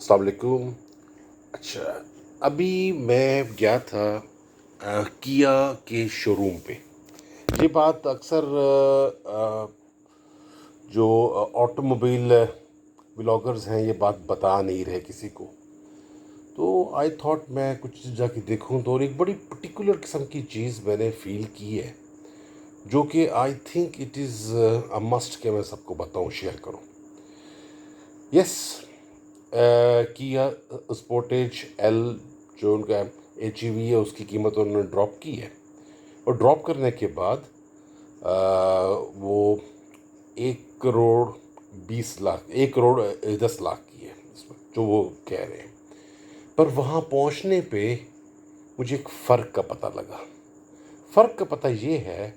अस्सलाम वालेकुम। अच्छा, अभी मैं गया था किया के शोरूम पे। ये बात अक्सर जो ऑटोमोबाइल व्लॉगर्स हैं ये बात बता नहीं रहे किसी को। तो आई थॉट मैं कुछ जाके देखूं, तो और एक बड़ी पर्टिकुलर किस्म की चीज़ मैंने फील की है, जो कि I think it is a must कि मैं सबको बताऊं, शेयर करूं। यस, किया स्पोर्टेज एल, जो उनका HEV है, उसकी कीमत उन्होंने ड्रॉप की है। और ड्रॉप करने के बाद वो 1 करोड़ 20 लाख, 1 करोड़ 10 लाख की है इसमें, जो वो कह रहे हैं। पर वहाँ पहुँचने पे मुझे एक फ़र्क का पता लगा। फ़र्क का पता ये है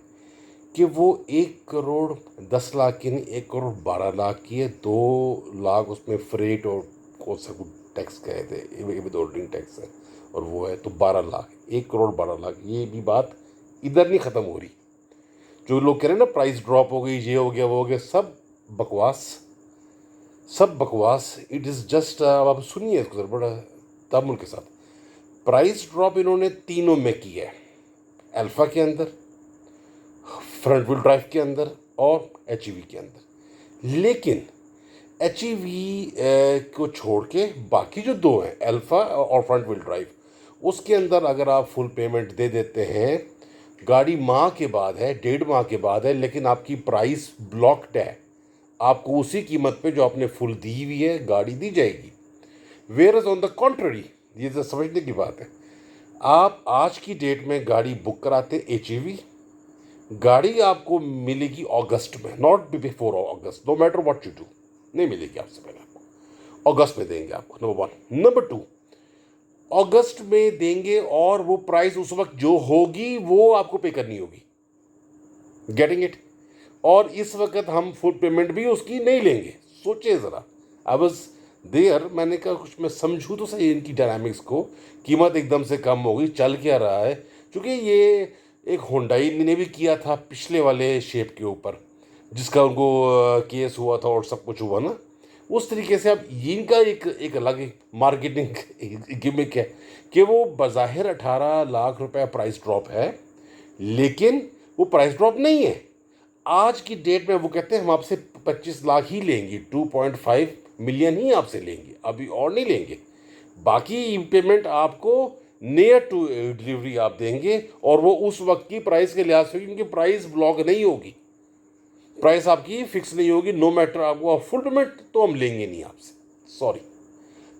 कि वो 1 करोड़ 10 लाख की नहीं, 1 करोड़ 12 लाख की है। 2 लाख उसमें फ्रेट और कौन सा कुछ टैक्स कहे थे, विद होल्डिंग टैक्स है, और वो है तो 12 लाख, 1 करोड़ 12 लाख। ये भी बात इधर नहीं ख़त्म हो रही। जो लोग कह रहे हैं ना प्राइस ड्रॉप हो गई, ये हो गया वो हो गया, सब बकवास, सब बकवास। इट इज़ जस्ट, अब आप सुनिए इसको सर बड़ा तअम्मुल के साथ। प्राइस ड्रॉप इन्होंने तीनों में की है, अल्फ़ा के अंदर, फ्रंट व्हील ड्राइव के अंदर और HEV के अंदर। लेकिन HEV को छोड़ के बाकी जो दो हैं, अल्फ़ा और फ्रंट व्हील ड्राइव, उसके अंदर अगर आप फुल पेमेंट दे देते हैं, गाड़ी माह के बाद है, 1.5 माह के बाद है, लेकिन आपकी प्राइस ब्लॉक्ड है, आपको उसी कीमत पे जो आपने फुल दी हुई है गाड़ी दी जाएगी। Whereas on the contrary, ये तो समझने की बात है। आप आज की डेट में गाड़ी बुक कराते HEV, गाड़ी आपको मिलेगी अगस्त में, not before August, no matter what you do, नहीं मिलेगी आपसे पहले। आपको अगस्त में देंगे आपको, नंबर 1। नंबर 2, अगस्त में देंगे और वो प्राइस उस वक्त जो होगी वो आपको पे करनी होगी। Getting it? और इस वक्त हम फुल पेमेंट भी उसकी नहीं लेंगे। सोचिए ज़रा। आई वॉज देयर, मैंने कहा कुछ मैं समझूँ तो सही इनकी डायनामिक्स को। कीमत एकदम से कम हो गई, चल क्या रहा है? क्योंकि ये एक होंडाई ने भी किया था पिछले वाले शेप के ऊपर, जिसका उनको केस हुआ था और सब कुछ हुआ ना। उस तरीके से अब इनका एक एक अलग मार्केटिंग गिमिक है कि वो बज़ाहिर 18 लाख रुपए प्राइस ड्रॉप है, लेकिन वो प्राइस ड्रॉप नहीं है। आज की डेट में वो कहते हैं हम आपसे 25 लाख ही लेंगे, 2.5 मिलियन ही आपसे लेंगे, अभी और नहीं लेंगे। बाकी पेमेंट आपको नियर टू डिलीवरी आप देंगे, और वो उस वक्त की प्राइस के लिहाज से, क्योंकि प्राइस ब्लॉक नहीं होगी, प्राइस आपकी फिक्स नहीं होगी। नो मैटर, आपको फुल पेमेंट तो हम लेंगे नहीं आपसे, सॉरी।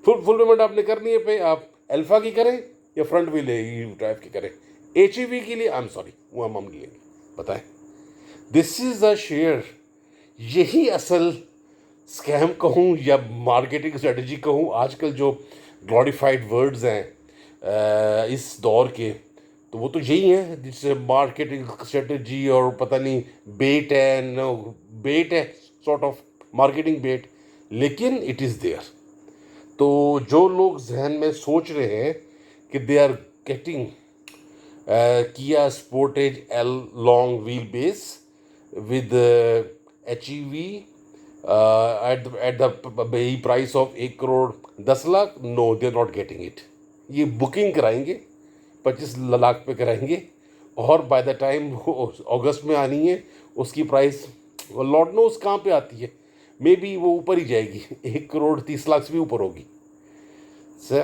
फुल पेमेंट आपने करनी है पे, आप अल्फा की करें या फ्रंट व्हील ड्राइव की करें। HEV के लिए आई एम सॉरी, वो हम नहीं लेंगे। बताएं, दिस इज द शेयर। यही असल स्कैम कहूँ या मार्केटिंग स्ट्रेटजी कहूँ, आजकल जो ग्लोरीफाइड वर्ड्स हैं इस दौर के, तो वो तो यही है जिससे मार्केटिंग स्ट्रेटजी, और पता नहीं बेट है, नो बेट है, सॉर्ट ऑफ मार्केटिंग बेट, लेकिन इट इज़ देयर। तो जो लोग जहन में सोच रहे हैं कि they are getting Kia Sportage L long wheelbase with HEV at the price of 1 crore 10 lakh, no, they are not getting it. ये बुकिंग कराएंगे, 25 लाख पे कराएंगे, और बाय द टाइम अगस्त में आनी है, उसकी प्राइस लॉर्ड नोस कहाँ पे आती है। मे बी वो ऊपर ही जाएगी, 1 करोड़ 30 लाख से भी ऊपर होगी।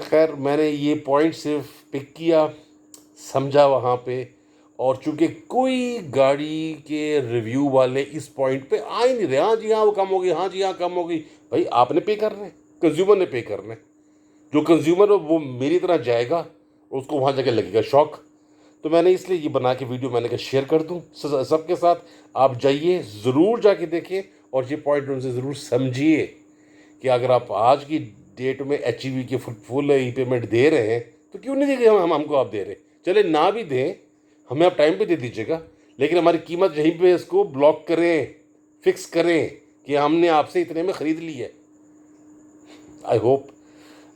खैर, मैंने ये पॉइंट सिर्फ पिक किया, समझा वहाँ पे। और चूंकि कोई गाड़ी के रिव्यू वाले इस पॉइंट पे आ ही नहीं रहे, हाँ जी हाँ वो कम हो गई, हाँ जी हाँ कम हो गई। भाई आपने पे करना है, कंज्यूमर ने पे करना है। जो कंज्यूमर है वो मेरी तरह जाएगा, उसको वहाँ जाके लगेगा शौक। तो मैंने इसलिए ये बना के वीडियो मैंने कहा शेयर कर दूँ सबके साथ। आप जाइए, ज़रूर जाके देखें, और ये पॉइंट उनसे ज़रूर समझिए कि अगर आप आज की डेट में HEV की फुल ई पेमेंट दे रहे हैं, तो क्यों नहीं देंगे हम हमको आप दे रहे। चले ना भी दें, हमें आप टाइम पे दे दीजिएगा, लेकिन हमारी कीमत यहीं पे इसको ब्लॉक करें, फिक्स करें कि हमने आपसे इतने में ख़रीद ली है। आई होप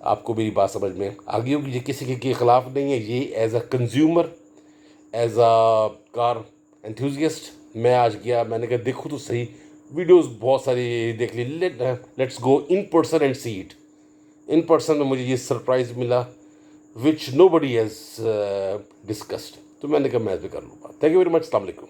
आपको मेरी बात समझ में आ गई होगी। ये किसी के ख़िलाफ़ नहीं है, ये as a consumer, as a car enthusiast मैं आज गया, मैंने कहा देखो तो सही, वीडियोस बहुत सारी देख ली, let's go in person and see it. In person में मुझे ये सरप्राइज़ मिला which nobody has discussed, तो मैंने कहा मैं भी कर लूँगा। Thank you very much. अस्सलाम वालेकुम।